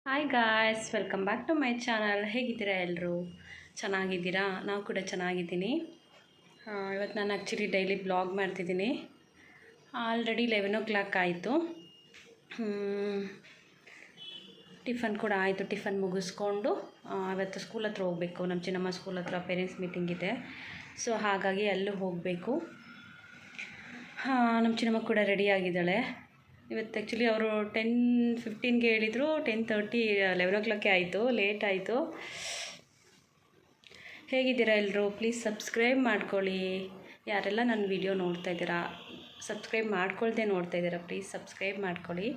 Hi guys, welcome back to my channel. ಹೇಗಿದ್ದೀರಾ ಎಲ್ಲರೂ? ಚೆನ್ನಾಗಿದ್ದೀರಾ? ನಾವು ಕೂಡ ಚೆನ್ನಾಗಿದ್ದೀನಿ. ಇವತ್ತು ನಾನು ಆ್ಯಕ್ಚುಲಿ ಡೈಲಿ ಬ್ಲಾಗ್ ಮಾಡ್ತಿದ್ದೀನಿ. ಆಲ್ರೆಡಿ 11 ಆಯಿತು. ಟಿಫನ್ ಕೂಡ ಆಯಿತು. ಟಿಫನ್ ಮುಗಿಸ್ಕೊಂಡು ಇವತ್ತು ಸ್ಕೂಲ್ ಹತ್ರ ಹೋಗಬೇಕು. ನಮ್ಮ ಚಿನ್ನಮ್ಮ ಸ್ಕೂಲ್ ಹತ್ರ ಪೇರೆಂಟ್ಸ್ ಮೀಟಿಂಗ್ ಇದೆ. ಸೊ ಹಾಗಾಗಿ ಅಲ್ಲೂ ಹೋಗಬೇಕು. ನಮ್ಮ ಚಿನ್ನಮ್ಮ ಕೂಡ ರೆಡಿ ಆಗಿದ್ದಾಳೆ. ಇವತ್ತು ಆ್ಯಕ್ಚುಲಿ ಅವರು 10:15ಗೆ ಹೇಳಿದರು. 10:30 11 ಆಯಿತು. ಲೇಟ್ ಆಯಿತು. ಹೇಗಿದ್ದೀರಾ ಎಲ್ಲರೂ? ಪ್ಲೀಸ್ ಸಬ್ಸ್ಕ್ರೈಬ್ ಮಾಡ್ಕೊಳ್ಳಿ. ಯಾರೆಲ್ಲ ನನ್ನ ವಿಡಿಯೋ ನೋಡ್ತಾ ಇದ್ದೀರಾ, ಸಬ್ಸ್ಕ್ರೈಬ್ ಮಾಡ್ಕೊಳ್ದೆ ನೋಡ್ತಾ ಇದ್ದೀರಾ, ಪ್ಲೀಸ್ ಸಬ್ಸ್ಕ್ರೈಬ್ ಮಾಡ್ಕೊಳ್ಳಿ.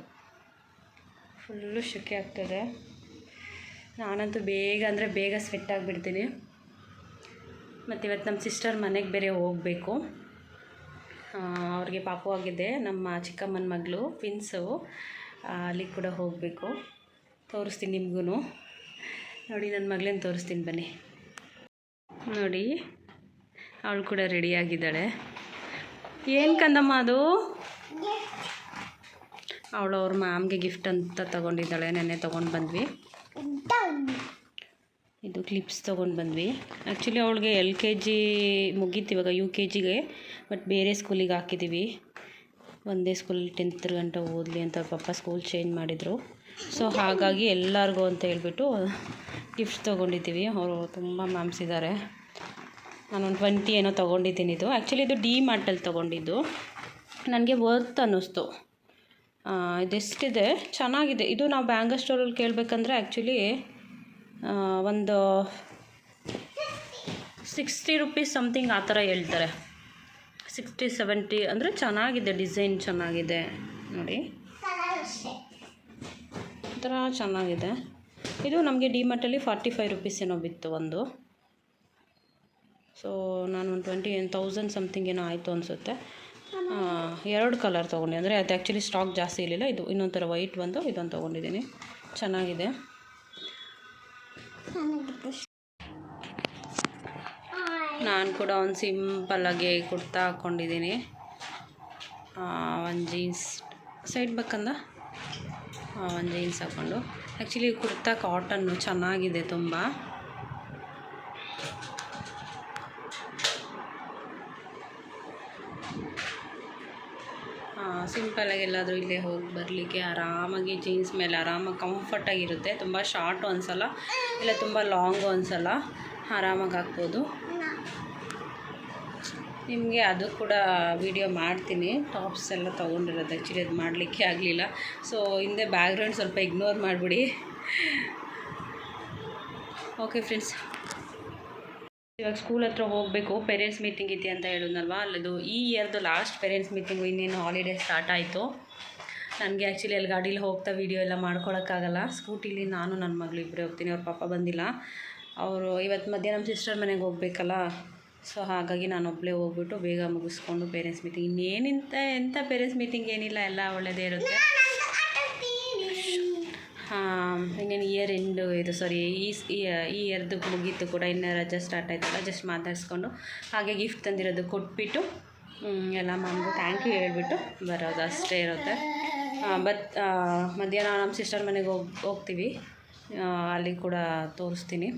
ಫುಲ್ಲು ಶೆಕೆ ಆಗ್ತದೆ. ನಾನಂತೂ ಬೇಗ ಸ್ವೆಟ್ ಆಗಿಬಿಡ್ತೀನಿ. ಮತ್ತು ಇವತ್ತು ನಮ್ಮ ಸಿಸ್ಟರ್ ಮನೆಗೆ ಬೇರೆ ಹೋಗಬೇಕು. ಅವ್ರಿಗೆ ಪಾಪು ಆಗಿದೆ. ನಮ್ಮ ಚಿಕ್ಕಮ್ಮನ ಮಗಳು ಟ್ವಿನ್ಸು. ಅಲ್ಲಿಗೆ ಕೂಡ ಹೋಗಬೇಕು. ತೋರಿಸ್ತೀನಿ ನಿಮಗೂ. ನೋಡಿ, ನನ್ನ ಮಗಳನ್ನ ತೋರಿಸ್ತೀನಿ ಬನ್ನಿ. ನೋಡಿ, ಅವಳು ಕೂಡ ರೆಡಿಯಾಗಿದ್ದಾಳೆ. ಏನು ಕಂದಮ್ಮ ಅದು? ಅವಳು ಅವ್ರ ಮ್ಯಾಮ್ಗೆ ಗಿಫ್ಟ್ ಅಂತ ತೊಗೊಂಡಿದ್ದಾಳೆ. ನೆನ್ನೆ ತೊಗೊಂಡು ಬಂದ್ವಿ. ಇದು ಕ್ಲಿಪ್ಸ್ ತೊಗೊಂಡು ಬಂದ್ವಿ. ಆ್ಯಕ್ಚುಲಿ ಅವಳಿಗೆ LKG ಮುಗೀತು, ಇವಾಗ UKG, ಬಟ್ ಬೇರೆ ಸ್ಕೂಲಿಗೆ ಹಾಕಿದ್ದೀವಿ. ಒಂದೇ ಸ್ಕೂಲ್ 10th ಗಂಟ ಓದಲಿ ಅಂತ ಅವ್ರ ಪಪ್ಪ ಸ್ಕೂಲ್ ಚೇಂಜ್ ಮಾಡಿದರು. ಸೊ ಹಾಗಾಗಿ ಎಲ್ಲರಿಗೂ ಅಂತ ಹೇಳ್ಬಿಟ್ಟು ಗಿಫ್ಟ್ ತೊಗೊಂಡಿದ್ದೀವಿ. ಅವರು ತುಂಬ ಮ್ಯಾಮ್ಸ್ ಇದ್ದಾರೆ. ನಾನೊಂದು 20 ಏನೋ ತೊಗೊಂಡಿದ್ದೀನಿ. ಇದು ಆ್ಯಕ್ಚುಲಿ ಇದು ಡಿ-ಮಾರ್ಟಲ್ಲಿ ತೊಗೊಂಡಿದ್ದು. ನನಗೆ ವರ್ತ್ ಅನ್ನಿಸ್ತು. ಇದೆಷ್ಟಿದೆ, ಚೆನ್ನಾಗಿದೆ. ಇದು ನಾವು ಬ್ಯಾಂಗಲ್ ಸ್ಟೋರಲ್ಲಿ ಕೇಳಬೇಕಂದ್ರೆ ಆ್ಯಕ್ಚುಲಿ ಒಂದು 60 ರೂಪೀಸ್ ಸಮಥಿಂಗ್ ಆ ಥರ ಹೇಳ್ತಾರೆ. 60-70 ಅಂದರೆ ಚೆನ್ನಾಗಿದೆ. ಡಿಸೈನ್ ಚೆನ್ನಾಗಿದೆ ನೋಡಿ, ಈ ಥರ ಚೆನ್ನಾಗಿದೆ. ಇದು ನಮಗೆ ಡಿ-ಮಾರ್ಟಲ್ಲಿ 45 ರೂಪೀಸ್ ಏನೋ ಬಿತ್ತು ಒಂದು. ಸೊ ನಾನು ಒಂದು 20,000 ಸಮಥಿಂಗ್ ಏನೋ ಆಯಿತು ಅನಿಸುತ್ತೆ. 2 ಕಲರ್ ತೊಗೊಂಡೆ. ಅಂದರೆ ಅದು ಆ್ಯಕ್ಚುಲಿ ಸ್ಟಾಕ್ ಜಾಸ್ತಿ ಇರಲಿಲ್ಲ. ಇದು ಇನ್ನೊಂದು ಥರ ವೈಟ್ ಒಂದು, ಇದೊಂದು ತೊಗೊಂಡಿದ್ದೀನಿ. ಚೆನ್ನಾಗಿದೆ. ನಾನು ಕೂಡ ಒಂದು ಸಿಂಪಲ್ಲಾಗಿ ಕುರ್ತಾ ಹಾಕ್ಕೊಂಡಿದ್ದೀನಿ. ಒಂದು ಜೀನ್ಸ್ ಸೈಡ್ ಬೇಕಂದ ಒಂದು ಜೀನ್ಸ್ ಹಾಕ್ಕೊಂಡು. ಆ್ಯಕ್ಚುಲಿ ಕುರ್ತಾ ಕಾಟನ್ನು ಚೆನ್ನಾಗಿದೆ ತುಂಬ. ಸಿಂಪಲಾಗಿ ಎಲ್ಲಾದರೂ ಇಲ್ಲೇ ಹೋಗಿ ಬರಲಿಕ್ಕೆ ಆರಾಮಾಗಿ ಜೀನ್ಸ್ ಮೇಲೆ ಆರಾಮಾಗಿ ಕಂಫರ್ಟಾಗಿರುತ್ತೆ. ತುಂಬ ಶಾರ್ಟು ಅನಿಸಲ್ಲ, ಇಲ್ಲ ತುಂಬ ಲಾಂಗು ಅನಿಸಲ್ಲ, ಆರಾಮಾಗಿ ಹಾಕ್ಬೋದು. ನಿಮಗೆ ಅದು ಕೂಡ ವಿಡಿಯೋ ಮಾಡ್ತೀನಿ. ಟಾಪ್ಸ್ ಎಲ್ಲ ತೊಗೊಂಡಿರೋದು ಆ್ಯಕ್ಚುಲಿ ಅದು ಮಾಡಲಿಕ್ಕೆ ಆಗಲಿಲ್ಲ. ಸೊ ಹಿಂದೆ ಬ್ಯಾಕ್ಗ್ರೌಂಡ್ ಸ್ವಲ್ಪ ಇಗ್ನೋರ್ ಮಾಡಿಬಿಡಿ. ಓಕೆ ಫ್ರೆಂಡ್ಸ್, ಇವಾಗ ಸ್ಕೂಲ್ ಹತ್ರ ಹೋಗಬೇಕು. ಪೇರೆಂಟ್ಸ್ ಮೀಟಿಂಗ್ ಇದೆ ಅಂತ ಹೇಳಿದ್ನಲ್ವ, ಅಲ್ಲದು ಈ ಇಯರ್ದು ಲಾಸ್ಟ್ ಪೇರೆಂಟ್ಸ್ ಮೀಟಿಂಗು. ಇನ್ನೇನು ಹಾಲಿಡೇ ಸ್ಟಾರ್ಟ್ ಆಯಿತು. ನನಗೆ ಆ್ಯಕ್ಚುಲಿ ಅಲ್ಲಿ ಗಾಡೀಲಿ ಹೋಗ್ತಾ ವೀಡಿಯೋ ಎಲ್ಲ ಮಾಡ್ಕೊಳಕ್ಕಾಗಲ್ಲ. ಸ್ಕೂಟಿಲಿ ನಾನು ನನ್ನ ಮಗಳು ಇಬ್ಬರೇ ಹೋಗ್ತೀನಿ. ಅವ್ರ ಪಾಪ ಬಂದಿಲ್ಲ. ಅವರು ಇವತ್ತು ಮಧ್ಯಾಹ್ನ ನಮ್ಮ ಸಿಸ್ಟರ್ ಮನೆಗೆ ಹೋಗಬೇಕಲ್ಲ. ಸೊ ಹಾಗಾಗಿ ನಾನು ಒಬ್ಬಳೇ ಹೋಗ್ಬಿಟ್ಟು ಬೇಗ ಮುಗಿಸ್ಕೊಂಡು ಪೇರೆಂಟ್ಸ್ ಮೀಟಿಂಗ್, ಎಂಥ ಪೇರೆಂಟ್ಸ್ ಮೀಟಿಂಗ್ ಏನಿಲ್ಲ, ಎಲ್ಲ ಒಳ್ಳೆಯದೇ ಇರುತ್ತೆ. ಇನ್ನೇನು ಇಯರ್ ಎಂಡು ಇದು, ಸಾರಿ ಈ ಇಯರ್ದು ಮುಗೀತು ಕೂಡ. ಇನ್ನು ರಜೆ ಸ್ಟಾರ್ಟ್ ಆಯ್ತಲ್ಲ, ಜಸ್ಟ್ ಮಾತಾಡಿಸ್ಕೊಂಡು ಹಾಗೆ ಗಿಫ್ಟ್ ತಂದಿರೋದು ಕೊಟ್ಬಿಟ್ಟು ಎಲ್ಲ ಮಾಡಿಬಿಟ್ಟು ಥ್ಯಾಂಕ್ ಯು ಹೇಳ್ಬಿಟ್ಟು ಬರೋದು ಅಷ್ಟೇ ಇರುತ್ತೆ. ಮಧ್ಯಾಹ್ನ ನಮ್ಮ ಸಿಸ್ಟರ್ ಮನೆಗೆ ಹೋಗ್ತೀವಿ. ಅಲ್ಲಿ ಕೂಡ ತೋರಿಸ್ತೀನಿ.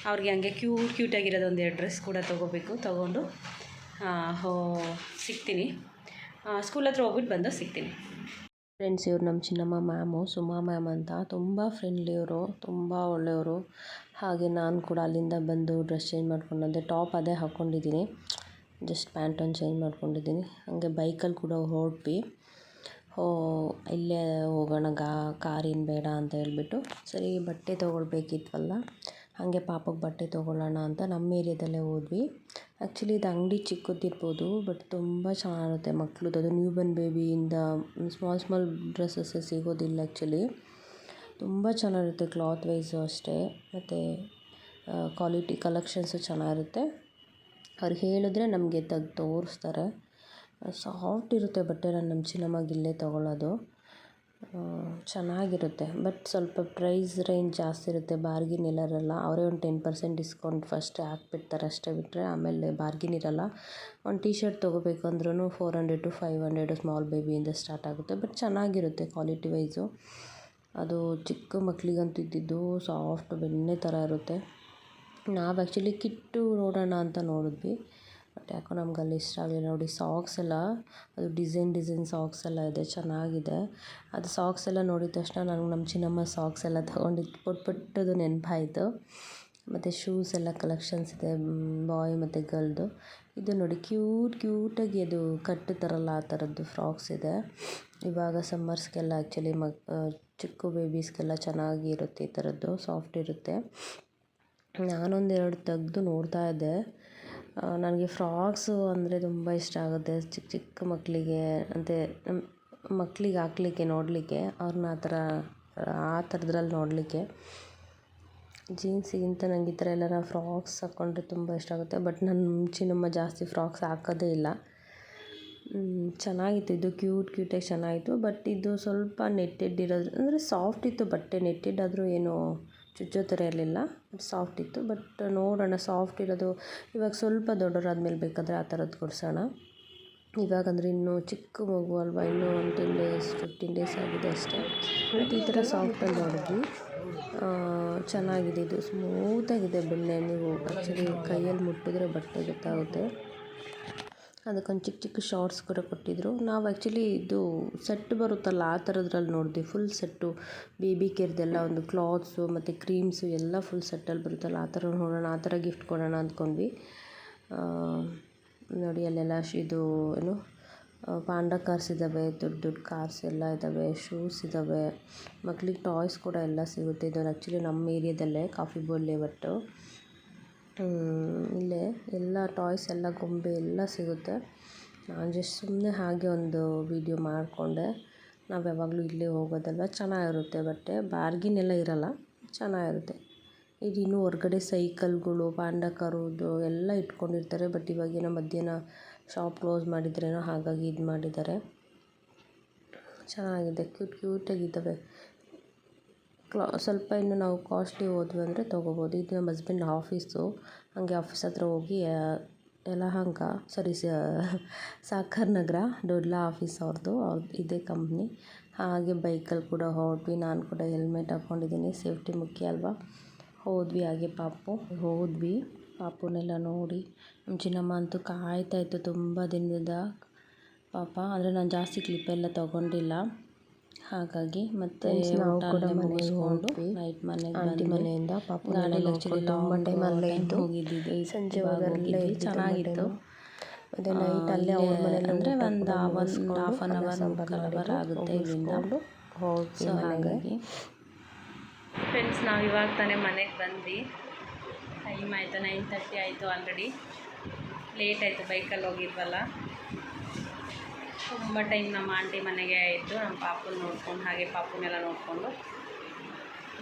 ಅವ್ರಿಗೆ ಹಂಗೆ ಕ್ಯೂಟಾಗಿರೋದು ಒಂದು 2 ಡ್ರೆಸ್ ಕೂಡ ತೊಗೊಂಡು ಸಿಗ್ತೀನಿ. ಸ್ಕೂಲ್ ಹತ್ರ ಹೋಗ್ಬಿಟ್ಟು ಬಂದು ಸಿಗ್ತೀನಿ. ಫ್ರೆಂಡ್ಸ್, ಇವ್ರು ನಮ್ಮ ಚಿನ್ನಮ್ಮ ಮ್ಯಾಮು, ಸುಮಾ ಮ್ಯಾಮ್ ಅಂತ. ತುಂಬ ಫ್ರೆಂಡ್ಲಿಯವರು, ತುಂಬ ಒಳ್ಳೆಯವರು. ಹಾಗೆ ನಾನು ಕೂಡ ಅಲ್ಲಿಂದ ಬಂದು ಡ್ರೆಸ್ ಚೇಂಜ್ ಮಾಡ್ಕೊಂಡೆ. ಟಾಪ್ ಅದೇ ಹಾಕ್ಕೊಂಡಿದ್ದೀನಿ, ಜಸ್ಟ್ ಪ್ಯಾಂಟ್ ಒಂದು ಚೇಂಜ್ ಮಾಡ್ಕೊಂಡಿದ್ದೀನಿ. ಹಾಗೆ ಬೈಕಲ್ಲಿ ಕೂಡ ಹೊರಟ್ವಿ. ಇಲ್ಲೇ ಹೋಗೋಣ, ಕಾರೇನು ಬೇಡ ಅಂತ ಹೇಳ್ಬಿಟ್ಟು, ಸರಿ ಬಟ್ಟೆ ತೊಗೊಳ್ಬೇಕಿತ್ವಲ್ಲ, ಹಾಗೆ ಪಾಪಕ್ಕೆ ಬಟ್ಟೆ ತೊಗೊಳ್ಳೋಣ ಅಂತ ನಮ್ಮ ಏರಿಯಾದಲ್ಲೇ ಹೋದ್ವಿ. ಆ್ಯಕ್ಚುಲಿ ಇದು ಅಂಗಡಿ ಚಿಕ್ಕದಿರ್ಬೋದು, ಬಟ್ ತುಂಬ ಚೆನ್ನಾಗಿರುತ್ತೆ ಮಕ್ಳದ್ದು. ಅದು ನ್ಯೂ ಬರ್ನ್ ಬೇಬಿಯಿಂದ ಸ್ಮಾಲ್ ಡ್ರೆಸ್ಸಸ್ ಸಿಗೋದಿಲ್ಲ ಆ್ಯಕ್ಚುಲಿ. ತುಂಬ ಚೆನ್ನಾಗಿರುತ್ತೆ ಕ್ಲಾತ್ ವೈಸು ಅಷ್ಟೇ, ಮತ್ತು ಕ್ವಾಲಿಟಿ ಕಲೆಕ್ಷನ್ಸು ಚೆನ್ನಾಗಿರುತ್ತೆ. ಅವ್ರು ಹೇಳಿದ್ರೆ ನಮಗೆ ತೆಗ್ದು ತೋರಿಸ್ತಾರೆ. ಸಾಫ್ಟ್ ಇರುತ್ತೆ ಬಟ್ಟೆ. ನಾನು ನಮ್ಮ ಚಿನ್ನಮ್ಮಗೆ ಇಲ್ಲೇ ತೊಗೊಳ್ಳೋದು. ಚೆನ್ನಾಗಿರುತ್ತೆ, ಬಟ್ ಸ್ವಲ್ಪ ಪ್ರೈಸ್ ರೇಂಜ್ ಜಾಸ್ತಿ ಇರುತ್ತೆ. ಬಾರ್ಗಿನ್ ಎಲ್ಲ ಇರಲ್ಲ. ಅವರೇ ಒಂದು 10% ಡಿಸ್ಕೌಂಟ್ ಫಸ್ಟ್ ಹಾಕ್ಬಿಡ್ತಾರೆ ಅಷ್ಟೇ, ಬಿಟ್ಟರೆ ಆಮೇಲೆ ಬಾರ್ಗಿನ್ ಇರಲ್ಲ. ಒಂದು ಟೀ ಶರ್ಟ್ ತೊಗೋಬೇಕು ಅಂದ್ರೂ 400 to 500 ಸ್ಮಾಲ್ ಬೇಬಿಯಿಂದ ಸ್ಟಾರ್ಟ್ ಆಗುತ್ತೆ. ಬಟ್ ಚೆನ್ನಾಗಿರುತ್ತೆ ಕ್ವಾಲಿಟಿ ವೈಸು. ಅದು ಚಿಕ್ಕ ಮಕ್ಕಳಿಗಂತೂ ಇದ್ದಿದ್ದು ಸಾಫ್ಟ್ ಬೆಣ್ಣೆ ಥರ ಇರುತ್ತೆ. ನಾವು ಆ್ಯಕ್ಚುಲಿ ಕಿಟ್ಟು ನೋಡೋಣ ಅಂತ ನೋಡಿದ್ವಿ, ಬಟ್ ಯಾಕೋ ನಮ್ಗೆ ಅಲ್ಲಿ ಇಷ್ಟ ಆಗಲಿಲ್ಲ. ನೋಡಿ ಸಾಕ್ಸ್ ಎಲ್ಲ ಅದು ಡಿಸೈನ್ ಸಾಕ್ಸ್ ಎಲ್ಲ ಇದೆ, ಚೆನ್ನಾಗಿದೆ. ಅದು ಸಾಕ್ಸ್ ಎಲ್ಲ ನೋಡಿದ ತಕ್ಷಣ ನನಗೆ ನಮ್ಮ ಚಿನ್ನಮ್ಮ ಸಾಕ್ಸ್ ಎಲ್ಲ ತೊಗೊಂಡಿದ್ದು ಪುಟ್ಟದು ನೆನಪಾಯಿತು. ಮತ್ತು ಶೂಸ್ ಎಲ್ಲ ಕಲೆಕ್ಷನ್ಸ್ ಇದೆ, ಬಾಯ್ ಮತ್ತು ಗರ್ಲ್ದು. ಇದು ನೋಡಿ ಕ್ಯೂಟಾಗಿ ಅದು ಕಟ್ಟುತ್ತಾರಲ್ಲ ಆ ಥರದ್ದು ಫ್ರಾಕ್ಸ್ ಇದೆ. ಇವಾಗ ಸಮ್ಮರ್ಸ್ಗೆಲ್ಲ ಆ್ಯಕ್ಚುಲಿ ಚಿಕ್ಕ ಬೇಬೀಸ್ಗೆಲ್ಲ ಚೆನ್ನಾಗಿ ಇರುತ್ತೆ, ಈ ಥರದ್ದು ಸಾಫ್ಟ್ ಇರುತ್ತೆ. ನಾನೊಂದೆರಡು ತೆಗೆದು ನೋಡ್ತಾ ಇದ್ದೆ. ನನಗೆ ಫ್ರಾಕ್ಸು ಅಂದರೆ ತುಂಬ ಇಷ್ಟ ಆಗುತ್ತೆ. ಚಿಕ್ಕ ಮಕ್ಕಳಿಗೆ ಅಂದರೆ ಮಕ್ಕಳಿಗೆ ಹಾಕ್ಲಿಕ್ಕೆ ನೋಡಲಿಕ್ಕೆ, ಅವ್ರನ್ನ ಆ ಥರದ್ರಲ್ಲಿ ನೋಡಲಿಕ್ಕೆ. ಜೀನ್ಸಿಗಿಂತ ನನಗೆ ಈ ಥರ ಎಲ್ಲರ ಫ್ರಾಕ್ಸ್ ಹಾಕ್ಕೊಂಡ್ರೆ ತುಂಬ ಇಷ್ಟ ಆಗುತ್ತೆ. ಬಟ್ ನನ್ನ ಚಿನ್ನಮ್ಮ ಜಾಸ್ತಿ ಫ್ರಾಕ್ಸ್ ಹಾಕೋದೇ ಇಲ್ಲ. ಚೆನ್ನಾಗಿತ್ತು, ಇದು ಕ್ಯೂಟಾಗಿ ಚೆನ್ನಾಗಿತ್ತು. ಬಟ್ ಇದು ಸ್ವಲ್ಪ ನೆಟ್ಟೆಡ್ ಇರೋದು, ಅಂದರೆ ಸಾಫ್ಟ್ ಇತ್ತು ಬಟ್ಟೆ, ನೆಟ್ಟೆಡ್ ಆದರೂ ಏನು ಚುಚ್ಚೋ ಥರ ಇರಲಿಲ್ಲ, ಸಾಫ್ಟ್ ಇತ್ತು. ಬಟ್ ನೋಡೋಣ, ಸಾಫ್ಟ್ ಇರೋದು ಇವಾಗ ಸ್ವಲ್ಪ ದೊಡ್ಡವರಾದ್ಮೇಲೆ ಬೇಕಾದರೆ ಆ ಥರದ್ದು ಕೊಡಿಸೋಣ. ಇವಾಗಂದರೆ ಇನ್ನೂ ಚಿಕ್ಕ ಮಗು ಅಲ್ವಾ, ಇನ್ನೂ 10 ಡೇಸ್ 15 ಡೇಸ್ ಆಗಿದೆ ಅಷ್ಟೇ. ಮತ್ತು ಈ ಥರ ಸಾಫ್ಟಲ್ಲಿ ನೋಡಿದ್ವಿ, ಚೆನ್ನಾಗಿದೆ. ಇದು ಸ್ಮೂತಾಗಿದೆ ಬೆಣ್ಣೆ, ನೀವು ಆ್ಯಕ್ಚುಲಿ ಕೈಯಲ್ಲಿ ಮುಟ್ಟಿದ್ರೆ ಬಟ್ಟೆ ಗೊತ್ತಾಗುತ್ತೆ. ಅದಕ್ಕೊಂದು ಚಿಕ್ಕ ಶಾರ್ಟ್ಸ್ ಕೂಡ ಕೊಟ್ಟಿದ್ದರು. ನಾವು ಆ್ಯಕ್ಚುಲಿ ಇದು ಸೆಟ್ ಬರುತ್ತಲ್ಲ ಆ ಥರದ್ರಲ್ಲಿ ನೋಡಿದ್ವಿ, ಫುಲ್ ಸೆಟ್ಟು ಬೇಬಿ ಕೇರ್ದೆಲ್ಲ, ಒಂದು ಕ್ಲಾತ್ಸು ಮತ್ತು ಕ್ರೀಮ್ಸು ಎಲ್ಲ ಫುಲ್ ಸೆಟ್ಟಲ್ಲಿ ಬರುತ್ತಲ್ಲ ಆ ಥರ ನೋಡೋಣ, ಆ ಥರ ಗಿಫ್ಟ್ ಕೊಡೋಣ ಅಂದ್ಕೊಂಡ್ವಿ. ನೋಡಿ ಅಲ್ಲೆಲ್ಲ ಇದು ಏನು ಪಾಂಡ ಕಾರ್ಸ್ ಇದ್ದಾವೆ, ದೊಡ್ಡ ಕಾರ್ಸ್ ಎಲ್ಲ ಇದ್ದಾವೆ, ಶೂಸ್ ಇದ್ದಾವೆ, ಮಕ್ಳಿಗೆ ಟಾಯ್ಸ್ ಕೂಡ ಎಲ್ಲ ಸಿಗುತ್ತೆ. ಇದು ಆ್ಯಕ್ಚುಲಿ ನಮ್ಮ ಏರಿಯಾದಲ್ಲೇ ಕಾಫಿ ಬೋಲ್ ಲೇಔಟು. ಇಲ್ಲೇ ಎಲ್ಲ ಟಾಯ್ಸ್ ಎಲ್ಲ ಗೊಂಬೆ ಎಲ್ಲ ಸಿಗುತ್ತೆ. ನಾನು ಜಸ್ಟ್ ಸುಮ್ಮನೆ ಹಾಗೆ ಒಂದು ವೀಡಿಯೋ ಮಾಡಿಕೊಂಡೆ. ನಾವು ಯಾವಾಗಲೂ ಇಲ್ಲೇ ಹೋಗೋದಲ್ವ, ಚೆನ್ನಾಗಿರುತ್ತೆ ಬಟ್ಟೆ, ಬಾರ್ಗಿನ್ ಎಲ್ಲ ಇರೋಲ್ಲ, ಚೆನ್ನಾಗಿರುತ್ತೆ. ಇದು ಇನ್ನೂ ಹೊರ್ಗಡೆ ಸೈಕಲ್ಗಳು, ಪಾಂಡ ಕಾರುದು ಎಲ್ಲ ಇಟ್ಕೊಂಡಿರ್ತಾರೆ. ಬಟ್ ಇವಾಗೇನೋ ಮಧ್ಯಾಹ್ನ ಶಾಪ್ ಕ್ಲೋಸ್ ಮಾಡಿದ್ರೇನೋ, ಹಾಗಾಗಿ ಇದು ಮಾಡಿದ್ದಾರೆ. ಚೆನ್ನಾಗಿದೆ, ಕ್ಯೂಟಾಗಿದ್ದಾವೆ. ಸ್ವಲ್ಪ ಇನ್ನು ನಾವು ಕಾಸ್ಟ್ಲಿ ಹೋದ್ವಿ ಅಂದರೆ ತೊಗೋಬೋದು. ಇದು ನಮ್ಮ ಹಸ್ಬೆಂಡ್ ಆಫೀಸು, ಹಾಗೆ ಆಫೀಸ್ ಹತ್ರ ಹೋಗಿ ಯಲಹಂಕ ಸಾಕರ್ ನಗರ ದೊಡ್ಲ ಆಫೀಸ್ ಅವ್ರದ್ದು ಇದೇ ಕಂಪ್ನಿ. ಹಾಗೆ ಬೈಕಲ್ಲಿ ಕೂಡ ಹೋದ್ವಿ. ನಾನು ಕೂಡ ಹೆಲ್ಮೆಟ್ ಹಾಕ್ಕೊಂಡಿದ್ದೀನಿ, ಸೇಫ್ಟಿ ಮುಖ್ಯ ಅಲ್ವಾ. ಹೋದ್ವಿ ಹಾಗೆ ಹೋದ್ವಿ, ಪಾಪುನೆಲ್ಲ ನೋಡಿ. ನಮ್ಮ ಚಿನ್ನಮ್ಮ ಅಂತೂ ಕಾಯ್ತಾಯಿತ್ತು ತುಂಬ ದಿನದಿಂದ ಪಾಪ. ಅಂದರೆ ನಾನು ಜಾಸ್ತಿ ಕ್ಲಿಪ್ಪೆಲ್ಲ ತೊಗೊಂಡಿಲ್ಲ, ಹಾಗಾಗಿ. ಮತ್ತು ನಾವು ಕೂಡ ಮನೆಗೆ ಹೋದ್ವಿ, ನೈಟ್ ಆಂಟಿ ಮನೆಯಿಂದ ಪಾಪು ಗಾಡಿಯಲ್ಲಿ ಆ್ಯಕ್ಚುಲಿ ತುಂಬ ಟೈಮಲ್ಲೇ ಇದ್ದು ಹೋಗಿದ್ದಿದ್ದು. ಸಂಜೆ ಹೋಗೋದಲ್ಲೇ ಚೆನ್ನಾಗಿತ್ತು. ಮತ್ತು ನೈಟ್ ಅಲ್ಲೇ ಅವ್ರ ಮನೇಲಿ ಅಂದರೆ ಒಂದು ಹಾಫ್ ಆನ್ ಅವರ್ ಆಗುತ್ತೆ ಇಲ್ಲಿಂದ ಹೋಗಿ. ಹಾಗಾಗಿ ಫ್ರೆಂಡ್ಸ್, ನಾವು ಇವಾಗ ತಾನೇ ಮನೆಗೆ ಬಂದ್ವಿ. ಟೈಮ್ ಆಯಿತು 9:30 ಆಯಿತು, ಆಲ್ರೆಡಿ ಲೇಟ್ ಆಯಿತು, ಬೈಕಲ್ಲಿ ಹೋಗಿದ್ವಲ್ಲ. ತುಂಬ ಟೈಮ್ ನಮ್ಮ ಆಂಟಿ ಮನೆಗೆ ಆಯಿತು. ನಮ್ಮ ಪಾಪುನ ನೋಡ್ಕೊಂಡು, ಹಾಗೆ ಪಾಪುನೆಲ್ಲ ನೋಡಿಕೊಂಡು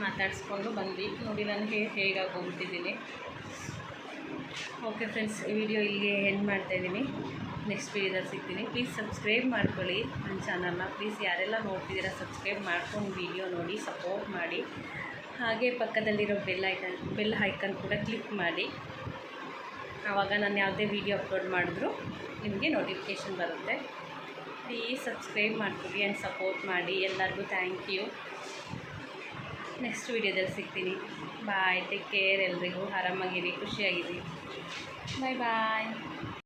ಮಾತಾಡಿಸ್ಕೊಂಡು ಬಂದ್ವಿ. ನೋಡಿ ನನಗೆ ಹೇಗಾಗಿ ಹೋಗ್ಬಿಟ್ಟಿದ್ದೀನಿ. ಓಕೆ ಫ್ರೆಂಡ್ಸ್, ಈ ವಿಡಿಯೋ ಇಲ್ಲಿಗೆ ಎಂಡ್ ಮಾಡ್ತಾಯಿದ್ದೀನಿ. ನೆಕ್ಸ್ಟ್ ವೀಡಿಯೋದಲ್ಲಿ ಸಿಗ್ತೀನಿ. ಪ್ಲೀಸ್ ಸಬ್ಸ್ಕ್ರೈಬ್ ಮಾಡ್ಕೊಳ್ಳಿ ನನ್ನ ಚಾನಲ್ನ. ಪ್ಲೀಸ್ ಯಾರೆಲ್ಲ ನೋಡ್ತಿದ್ದೀರಾ ಸಬ್ಸ್ಕ್ರೈಬ್ ಮಾಡ್ಕೊಂಡು ವಿಡಿಯೋ ನೋಡಿ ಸಪೋರ್ಟ್ ಮಾಡಿ. ಹಾಗೆ ಪಕ್ಕದಲ್ಲಿರೋ ಬೆಲ್ ಐಕನ್ ಕೂಡ ಕ್ಲಿಕ್ ಮಾಡಿ. ಆವಾಗ ನಾನು ಯಾವುದೇ ವೀಡಿಯೋ ಅಪ್ಲೋಡ್ ಮಾಡಿದ್ರು ನಿಮಗೆ ನೋಟಿಫಿಕೇಷನ್ ಬರುತ್ತೆ. ಪ್ಲೀಸ್ ಸಬ್ಸ್ಕ್ರೈಬ್ ಮಾಡ್ಕೊಳ್ಳಿ ಆ್ಯಂಡ್ ಸಪೋರ್ಟ್ ಮಾಡಿ. ಎಲ್ಲರಿಗೂ ಥ್ಯಾಂಕ್ ಯು. ನೆಕ್ಸ್ಟ್ ವೀಡಿಯೋದಲ್ಲಿ ಸಿಗ್ತೀನಿ. ಬಾಯ್, ಟೇಕ್ ಕೇರ್. ಎಲ್ರಿಗೂ ಆರಾಮಾಗಿರಿ, ಖುಷಿಯಾಗಿರಿ. ಬಾಯ್ ಬಾಯ್.